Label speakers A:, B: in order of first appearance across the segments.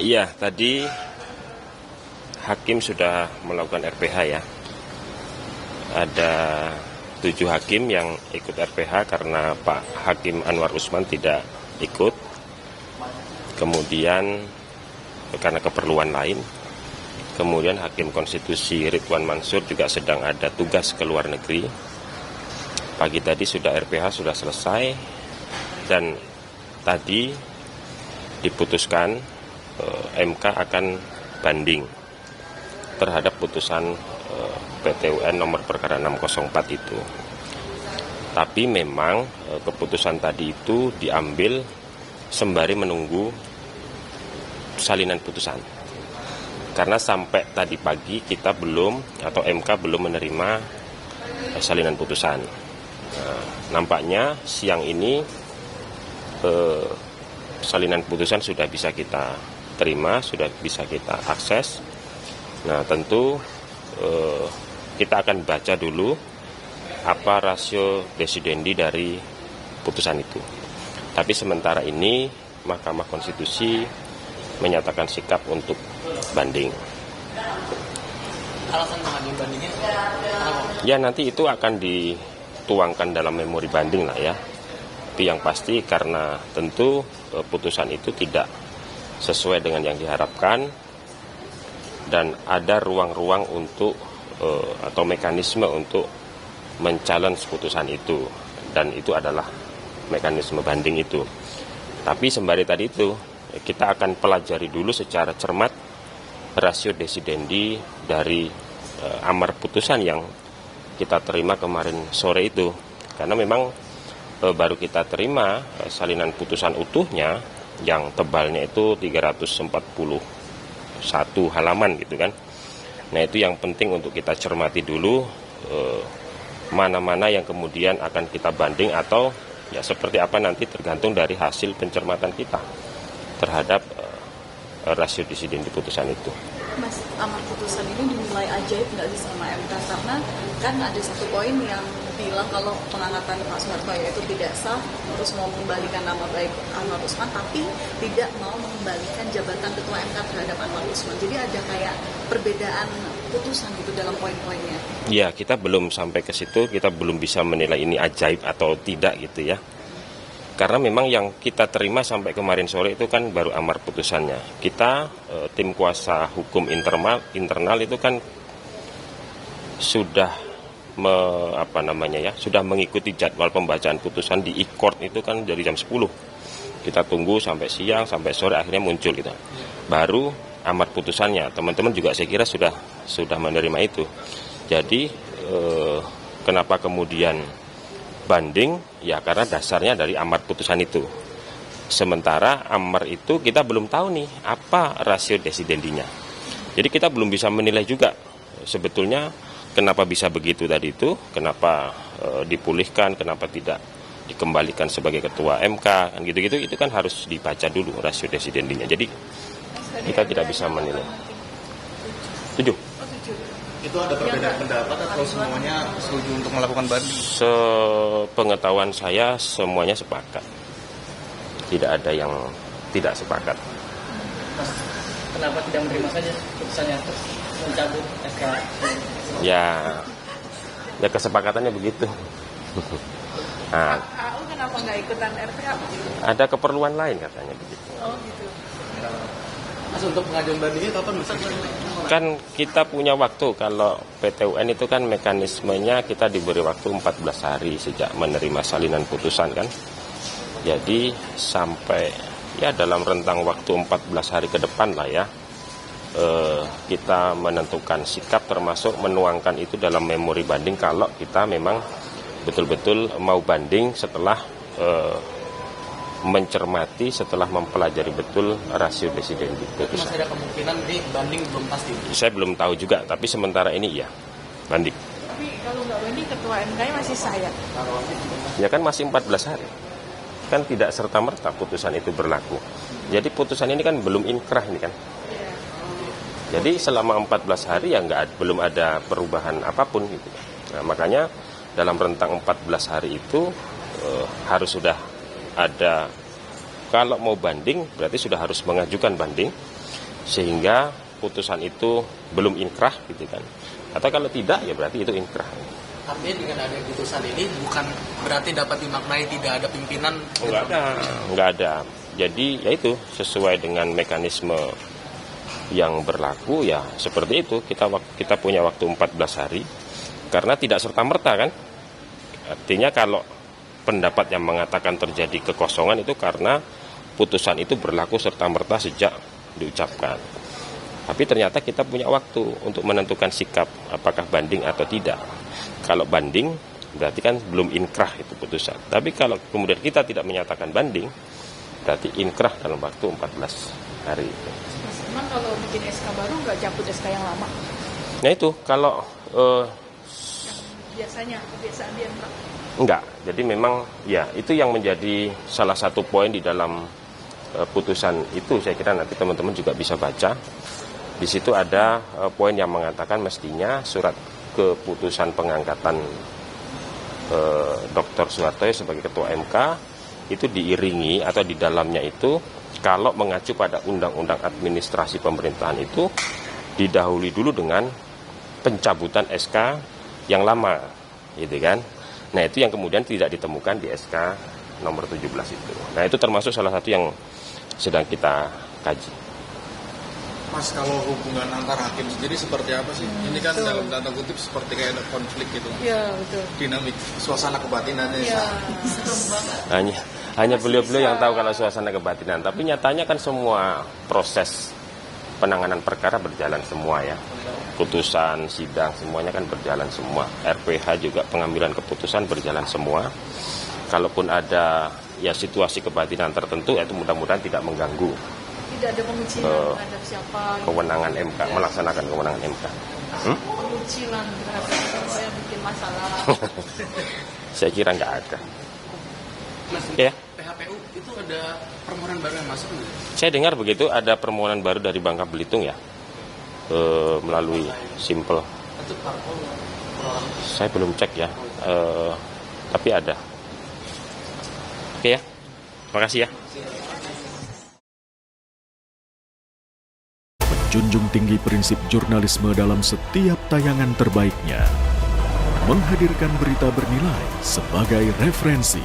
A: Iya, tadi hakim sudah melakukan RPH ya. Ada 7 hakim yang ikut RPH karena Pak Hakim Anwar Usman tidak ikut. Kemudian karena keperluan lain. Kemudian Hakim Konstitusi Ridwan Mansur juga sedang ada tugas ke luar negeri. Pagi tadi sudah RPH sudah selesai dan tadi diputuskan MK akan banding terhadap putusan PT UN nomor perkara 604 itu. Tapi memang keputusan tadi itu diambil sembari menunggu salinan putusan. Karena sampai tadi pagi kita belum atau MK belum menerima salinan putusan. Nampaknya siang ini salinan putusan sudah bisa kita terima, sudah bisa kita akses. Nah, tentu kita akan baca dulu apa rasio desidendi dari putusan itu. Tapi sementara ini Mahkamah Konstitusi menyatakan sikap untuk banding.
B: Alasan mengajukan bandingnya?
A: Ya, nanti itu akan dituangkan dalam memori banding lah ya. Tapi yang pasti karena tentu putusan itu tidak sesuai dengan yang diharapkan dan ada ruang-ruang untuk atau mekanisme untuk men-challenge putusan itu, dan itu adalah mekanisme banding itu. Tapi sembari tadi itu kita akan pelajari dulu secara cermat rasio desidendi dari amar putusan yang kita terima kemarin sore itu, karena memang baru kita terima salinan putusan utuhnya yang tebalnya itu 341 halaman gitu kan. Nah, itu yang penting untuk kita cermati dulu mana-mana yang kemudian akan kita banding atau ya seperti apa nanti tergantung dari hasil pencermatan kita terhadap rasio desidendi putusan itu.
C: Mas, amar putusan ini dinilai ajaib nggak sih sama MK? Karena kan ada satu poin yang bilang kalau pengangkatan Pak Soeharto itu tidak sah, terus mau mengembalikan nama baik Anwar Usman, tapi tidak mau mengembalikan jabatan Ketua MK terhadap Anwar Usman. Jadi ada kayak perbedaan putusan gitu dalam poin-poinnya.
A: Ya, kita belum sampai ke situ, kita belum bisa menilai ini ajaib atau tidak gitu ya. Karena memang yang kita terima sampai kemarin sore itu kan baru amar putusannya. Kita tim kuasa hukum internal itu kan sudah sudah mengikuti jadwal pembacaan putusan di e-court itu kan dari jam 10. Kita tunggu sampai siang, sampai sore akhirnya muncul gitu. Baru amar putusannya. Teman-teman juga saya kira sudah menerima itu. Jadi kenapa kemudian banding? Ya karena dasarnya dari amar putusan itu. Sementara amar itu kita belum tahu nih apa rasio desidendinya. Jadi kita belum bisa menilai juga sebetulnya kenapa bisa begitu tadi itu, kenapa dipulihkan, kenapa tidak dikembalikan sebagai ketua MK, kan gitu-gitu itu kan harus dibaca dulu rasio desidendinya. Jadi kita tidak bisa menilai. 7.
B: Itu ada perbedaan pendapat atau semuanya setuju untuk melakukan banding?
A: Sepengetahuan saya semuanya sepakat. Tidak ada yang tidak sepakat.
B: Mas, kenapa tidak menerima saja putusannya terus mencabut SK?
A: Ya kesepakatannya begitu. Nah,
C: AU kenapa nggak ikutan RPH?
A: ada keperluan lain katanya begitu.
C: Oh gitu.
B: Mas, untuk pengajuan bandingnya kapan bisa?
A: Kan kita punya waktu, kalau PT UN itu kan mekanismenya kita diberi waktu 14 hari sejak menerima salinan putusan kan. Jadi sampai ya dalam rentang waktu 14 hari ke depan lah ya, kita menentukan sikap termasuk menuangkan itu dalam memori banding kalau kita memang betul-betul mau banding setelah mencermati, setelah mempelajari betul rasio desidendi putusan.
B: Masih ada kemungkinan di banding belum pasti?
A: Saya belum tahu juga, tapi sementara ini ya banding.
C: Tapi kalau nggak banding Ketua MK masih sah ya?
A: Ya kan masih 14 hari. Kan tidak serta-merta putusan itu berlaku. Jadi putusan ini kan belum inkrah ini kan. Jadi selama 14 hari ya belum ada perubahan apapun gitu. Nah, makanya dalam rentang 14 hari itu harus sudah ada, kalau mau banding berarti sudah harus mengajukan banding. sehingga putusan itu belum inkrah gitu kan. Atau kalau tidak ya berarti itu inkrah.
B: Artinya dengan adanya putusan ini bukan berarti dapat dimaknai tidak ada pimpinan?
A: Enggak ada. Jadi ya itu sesuai dengan mekanisme yang berlaku ya seperti itu. Kita punya waktu 14 hari karena tidak serta-merta kan. Artinya kalau pendapat yang mengatakan terjadi kekosongan itu karena putusan itu berlaku serta-merta sejak diucapkan. Tapi ternyata kita punya waktu untuk menentukan sikap apakah banding atau tidak. Kalau banding berarti kan belum inkrah itu putusan. Tapi kalau kemudian kita tidak menyatakan banding berarti inkrah dalam waktu 14 hari.
C: Memang kalau bikin SK baru nggak cabut SK yang lama?
A: Nah itu kalau
C: Biasanya kebiasaan dia Pak.
A: enggak. Jadi memang ya itu yang menjadi salah satu poin di dalam putusan itu. Saya kira nanti teman-teman juga bisa baca. Di situ ada poin yang mengatakan mestinya surat keputusan pengangkatan Dr. Soeharto sebagai Ketua MK itu diiringi atau di dalamnya itu kalau mengacu pada Undang-Undang Administrasi Pemerintahan itu didahului dulu dengan pencabutan SK yang lama, gitu kan? Nah itu yang kemudian tidak ditemukan di SK nomor 17 itu. Nah itu termasuk salah satu yang sedang kita kaji.
D: Mas, kalau hubungan antar hakim sendiri seperti apa sih? Ini kan dalam tanda kutip seperti kayak ada konflik gitu.
C: Iya, betul.
D: Dinamik suasana kebatinannya.
C: Iya,
A: Hanya beliau-beliau yang tahu kalau suasana kebatinan. Tapi nyatanya kan semua proses penanganan perkara berjalan semua ya. Putusan, sidang, semuanya kan berjalan semua. RPH juga pengambilan keputusan berjalan semua. Kalaupun ada ya situasi kebatinan tertentu, itu mudah-mudahan tidak mengganggu
C: tidak ada pengucilan terhadap siapa.
A: Kewenangan MK, melaksanakan kewenangan MK.
C: Pengucilan terhadap siapa yang bikin masalah.
A: Saya kira nggak ada.
B: Mas,
A: Ya.
B: PHPU itu ada permohonan baru yang masuk nggak?
A: Saya dengar begitu ada permohonan baru dari Bangka Belitung ya, melalui Simple.
B: Itu parpol.
A: Saya belum cek ya, tapi ada. Oke ya, makasih ya.
E: Menjunjung tinggi prinsip jurnalisme dalam setiap tayangan terbaiknya. Menghadirkan berita bernilai sebagai referensi.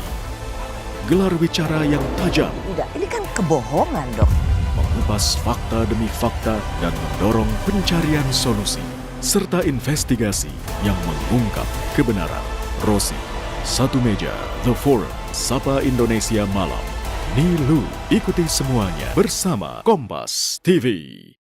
E: Gelar bicara yang tajam.
F: Tidak, ini kan kebohongan dok.
E: Mengupas fakta demi fakta dan mendorong pencarian solusi. Serta investigasi yang mengungkap kebenaran. Rosi, Satu Meja, The Forum, Sapa Indonesia Malam. Nilu, ikuti semuanya bersama Kompas TV.